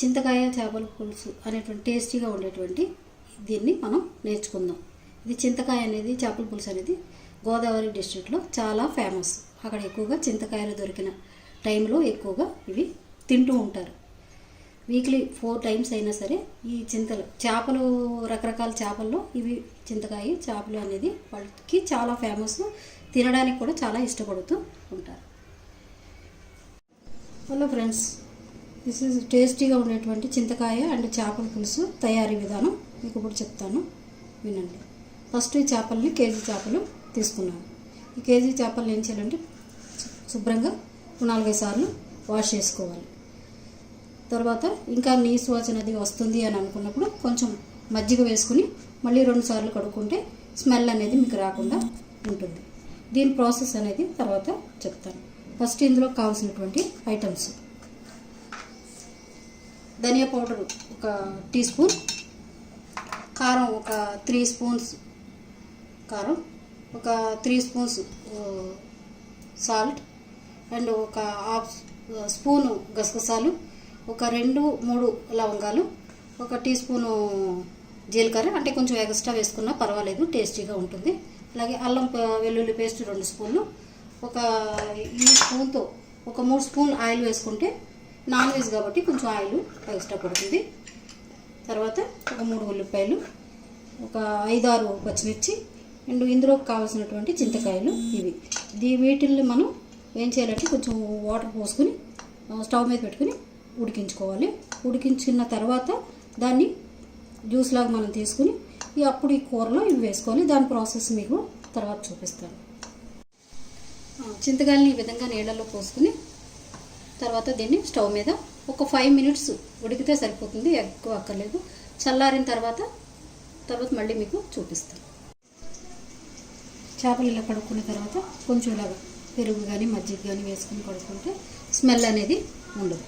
చింతకాయ చేపల పులుసు అనేటువంటి టేస్టీగా ఉండేటువంటి దీన్ని మనం నేర్చుకుందాం. ఇది చింతకాయ అనేది చేపల పులుసు అనేది గోదావరి డిస్ట్రిక్ట్లో చాలా ఫేమస్. అక్కడ ఎక్కువగా చింతకాయలు దొరికిన టైంలో ఎక్కువగా ఇవి తింటూ ఉంటారు. వీక్లీ 4 times అయినా సరే ఈ చేపలు రకరకాల చేపల్లో ఇవి చింతకాయ చేపలు అనేది వాళ్ళకి చాలా ఫేమస్. తినడానికి కూడా చాలా ఇష్టపడుతూ ఉంటారు. హలో ఫ్రెండ్స్, దిస్ ఈజ్ టేస్టీగా ఉండేటువంటి చింతకాయ అండ్ చేపల పులుసు తయారీ విధానం మీకు ఇప్పుడు చెప్తాను, వినండి. ఫస్ట్ ఈ చేపల్ని కేజీ చేపలు తీసుకున్నాను. ఈ కేజీ చేపలను ఏం చేయాలంటే శుభ్రంగా 4-5 సార్లు వాష్ చేసుకోవాలి. తర్వాత ఇంకా నీసు వాసన అది వస్తుంది అని అనుకున్నప్పుడు కొంచెం మజ్జిగ వేసుకుని మళ్ళీ 2 సార్లు కడుక్కుంటే స్మెల్ అనేది మీకు రాకుండా ఉంటుంది. దీని ప్రాసెస్ అనేది తర్వాత చెప్తాను. ఫస్ట్ ఇందులో కావాల్సినటువంటి ఐటమ్స్: ధనియా పౌడర్ 1 టీ స్పూన్, కారం 3 స్పూన్స్ కారం, 3 స్పూన్స్ సాల్ట్ అండ్ 1/2 స్పూను గసగసాలు, 2-3 లవంగాలు, 1 టీ స్పూను జీలకర్ర, అంటే కొంచెం ఎక్స్ట్రా వేసుకున్నా పర్వాలేదు, టేస్టీగా ఉంటుంది. అలాగే అల్లం వెల్లుల్లి పేస్ట్ 2 స్పూన్లు, ఈ స్పూన్తో 3 స్పూన్లు ఆయిల్ వేసుకుంటే నాన్ వెజ్ కాబట్టి కొంచెం ఆయిల్ ఎక్స్ట్రా పడుతుంది. తర్వాత 3 ఉల్లిపాయలు, 5-6 పచ్చిమిర్చి అండ్ ఇందులో కావాల్సినటువంటి చింతకాయలు వీటిల్ని మనం ఏం చేయాలంటే కొంచెం వాటర్ పోసుకుని స్టవ్ మీద పెట్టుకుని ఉడికించుకోవాలి. ఉడికించుకున్న తర్వాత దాన్ని జ్యూస్ లాగా మనం తీసుకుని అప్పుడు ఈ కూరలో ఇవి వేసుకోవాలి. దాని ప్రాసెస్ మీకు తర్వాత చూపిస్తాను. చింతకాయలని ఈ విధంగా నీళ్ళలో పోసుకుని తర్వాత దీన్ని స్టవ్ మీద 5 minutes ఉడికితే సరిపోతుంది, ఎక్కువ అక్కర్లేదు. చల్లారిన తర్వాత మళ్ళీ మీకు చూపిస్తాను. చేపలు ఇలా కడుక్కున్న తర్వాత కొంచెం ఇలాగా పెరుగు కానీ మజ్జిగ కానీ వేసుకుని కడుక్కుంటే స్మెల్ అనేది ఉండదు.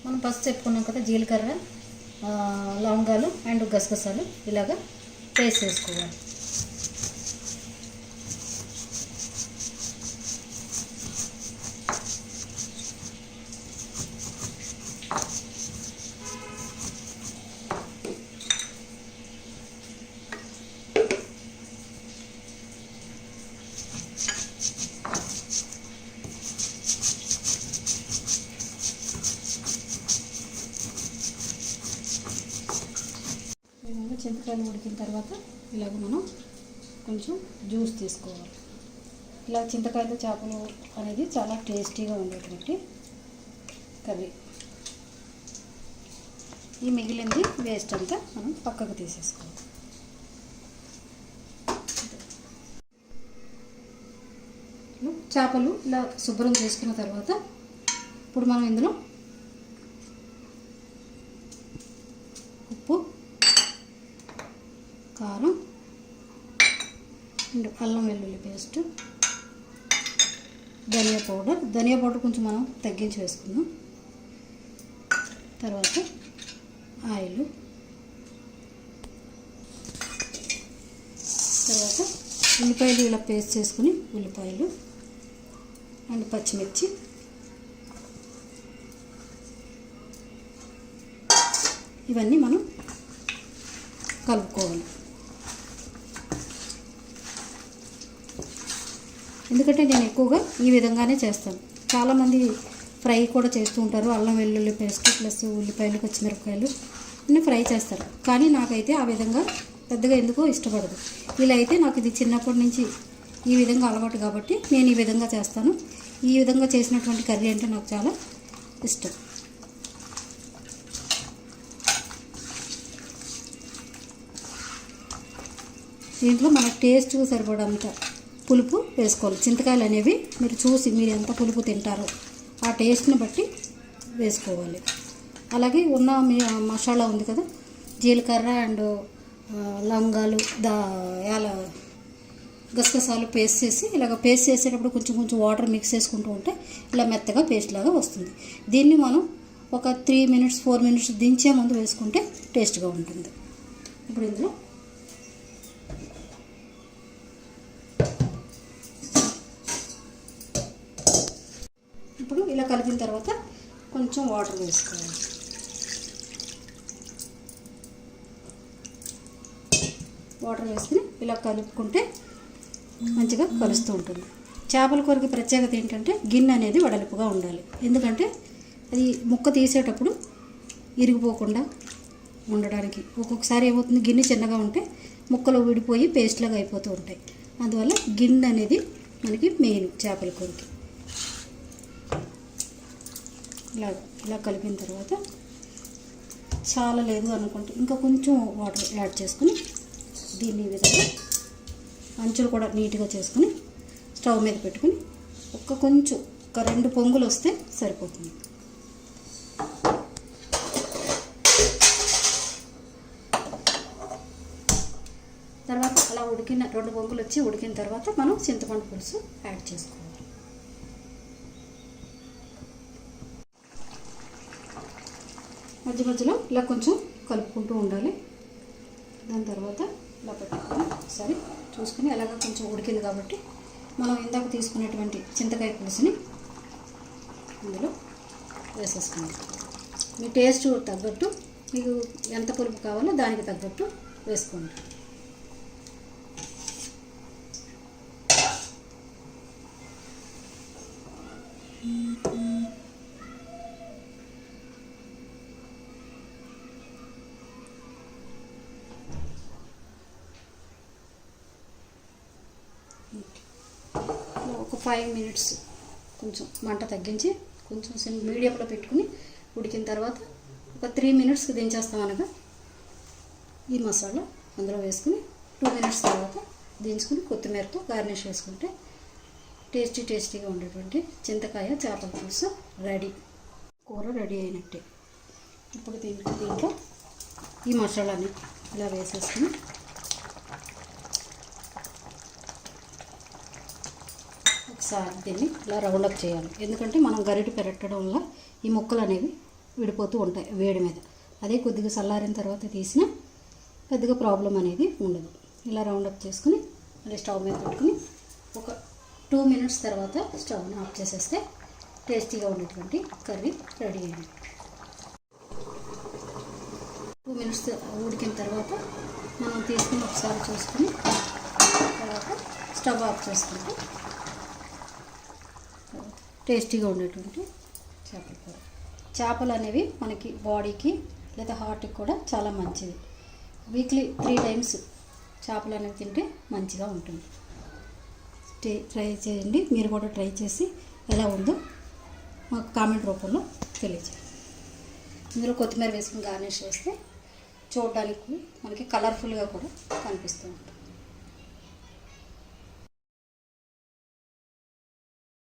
మనం ఫస్ట్ చెప్పుకున్నాం కదా, జీలకర్ర, లవంగాలు అండ్ గసగసాలు ఇలాగా పేస్ట్ చేసుకోవాలి. చింతకాయలు ఉడికిన తర్వాత ఇలాగ మనం కొంచెం జ్యూస్ తీసుకోవాలి. ఇలా చింతకాయలు చేపలు అనేది చాలా టేస్టీగా ఉండేటువంటి కర్రీ. ఈ మిగిలింది వేస్ట్ అంతా మనం పక్కకు తీసేసుకోవాలి. చేపలు ఇలా శుభ్రం చేసుకున్న తర్వాత ఇప్పుడు మనం ఇందులో ఉప్పు, కారం అండ్ అల్లం వెల్లుల్లి పేస్ట్, ధనియా పౌడర్ కొంచెం మనం తగ్గించి వేసుకుందాం. తర్వాత ఆయిల్, తర్వాత ఉల్లిపాయలు ఇలా పేస్ట్ చేసుకుని ఉల్లిపాయలు అండ్ పచ్చిమిర్చి, ఇవన్నీ మనం కలుపుకోవాలి. ఎందుకంటే నేను ఎక్కువగా ఈ విధంగానే చేస్తాను. చాలామంది ఫ్రై కూడా చేస్తూ ఉంటారు. అల్లం వెల్లుల్లి పేస్ట్ ప్లస్ ఉల్లిపాయలు పచ్చిమిరపకాయలు అన్నీ ఫ్రై చేస్తారు. కానీ నాకైతే ఆ విధంగా పెద్దగా ఎందుకో ఇష్టపడదు. ఇలా అయితే నాకు ఇది చిన్నప్పటి నుంచి ఈ విధంగా అలవాటు కాబట్టి నేను ఈ విధంగా చేస్తాను. ఈ విధంగా చేసినటువంటి కర్రీ అంటే నాకు చాలా ఇష్టం. దీంట్లో మనకు టేస్ట్ సరిపడంత పులుపు వేసుకోవాలి. చింతకాయలు అనేవి మీరు ఎంత పులుపు తింటారో ఆ టేస్ట్ని బట్టి వేసుకోవాలి. అలాగే ఉన్న మసాలా ఉంది కదా, జీలకర్ర అండ్ లవంగాలు, గసగసాలు పేస్ట్ చేసి ఇలాగ పేస్ట్ చేసేటప్పుడు కొంచెం వాటర్ మిక్స్ చేసుకుంటూ ఉంటే ఇలా మెత్తగా పేస్ట్ లాగా వస్తుంది. దీన్ని మనం 3 minutes 4 minutes దించే ముందు వేసుకుంటే టేస్ట్గా ఉంటుంది. ఇప్పుడు ఇందులో కలిపిన తర్వాత కొంచెం వాటర్ వేసుకోవాలి. వాటర్ వేసుకుని ఇలా కలుపుకుంటే మంచిగా కలుస్తూ ఉంటుంది. చేపల కూరకి ప్రత్యేకత ఏంటంటే గిన్నె అనేది వెడల్పుగా ఉండాలి. ఎందుకంటే అది ముక్క తీసేటప్పుడు ఇరిగిపోకుండా ఉండడానికి. ఒక్కొక్కసారి ఏమవుతుంది, గిన్నె చిన్నగా ఉంటే ముక్కలు విడిపోయి పేస్ట్ లాగా అయిపోతూ ఉంటాయి. అందువల్ల గిన్నె అనేది మనకి మెయిన్ చేపల కూరకి. ఇలా కలిపిన తర్వాత చాలా లేదు అనుకుంటే ఇంకా కొంచెం వాటర్ యాడ్ చేసుకుని దీన్ని ఈ విధంగా అంచులు కూడా నీట్గా చేసుకుని స్టవ్ మీద పెట్టుకుని కొంచెం 2 పొంగులు వస్తే సరిపోతుంది. తర్వాత అలా 2 పొంగులు వచ్చి ఉడికిన తర్వాత మనం చింతపండు పులుసు యాడ్ చేసుకోవాలి. మధ్యలో ఇలా కొంచెం కలుపుకుంటూ ఉండాలి. దాని తర్వాత ఇలా పెట్టుకొని ఒకసారి చూసుకుని అలాగా కొంచెం ఉడికింది కాబట్టి మనం ఇందాక తీసుకునేటువంటి చింతకాయ పులుసుని ఇందులో వేసేసుకుందాం. మీ టేస్ట్ తగ్గట్టు మీకు ఎంత పులుపు కావాలో దానికి తగ్గట్టు వేసుకోండి. ఒక 5 మినిట్స్ కొంచెం మంట తగ్గించి కొంచెం మీడియంలో పెట్టుకుని ఉడికిన తర్వాత ఒక 3 మినిట్స్కి దించేస్తాం. అనగా ఈ మసాలా అందులో వేసుకుని 2 మినిట్స్ తర్వాత దించుకుని కొత్తిమీరతో గార్నిష్ చేసుకుంటే టేస్టీగా ఉండేటువంటి చింతకాయ చేపల పులుసు రెడీ. కూర రెడీ అయినట్టే. ఇప్పుడు దీంట్లో ఈ మసాలాని ఇలా వేసేసుకుని ఒకసారి దీన్ని ఇలా రౌండప్ చేయాలి. ఎందుకంటే మనం గరిటె పెట్టడం వల్ల ఈ ముక్కలు అనేవి విడిపోతూ ఉంటాయి వేడి మీద. అదే కొద్దిగా చల్లారిన తర్వాత తీసినా పెద్దగా ప్రాబ్లం అనేది ఉండదు. ఇలా రౌండప్ చేసుకుని మళ్ళీ స్టవ్ మీద పెట్టుకుని ఒక 2 మినిట్స్ తర్వాత స్టవ్ని ఆఫ్ చేసేస్తే టేస్టీగా ఉండేటువంటి కర్రీ రెడీ అయింది. 2 మినిట్స్ ఉడికిన తర్వాత మనం తీసుకుని ఒకసారి చూసుకుని తర్వాత స్టవ్ ఆఫ్ చేసుకుంటే టేస్టీగా ఉండేటువంటి చేపల కూర. చేపలు అనేవి మనకి బాడీకి లేదా హార్ట్కి కూడా చాలా మంచిది. వీక్లీ 3 టైమ్స్ చేపలు అనేవి తింటే మంచిగా ఉంటుంది. ట్రై చేయండి. మీరు కూడా ట్రై చేసి ఎలా ఉందో మాకు కామెంట్ రూపంలో తెలియజేయండి. ఇందులో కొత్తిమీర వేసుకుని గార్నిష్ చేస్తే చూడడానికి మనకి కలర్ఫుల్గా కూడా కనిపిస్తూ ఉంటుంది.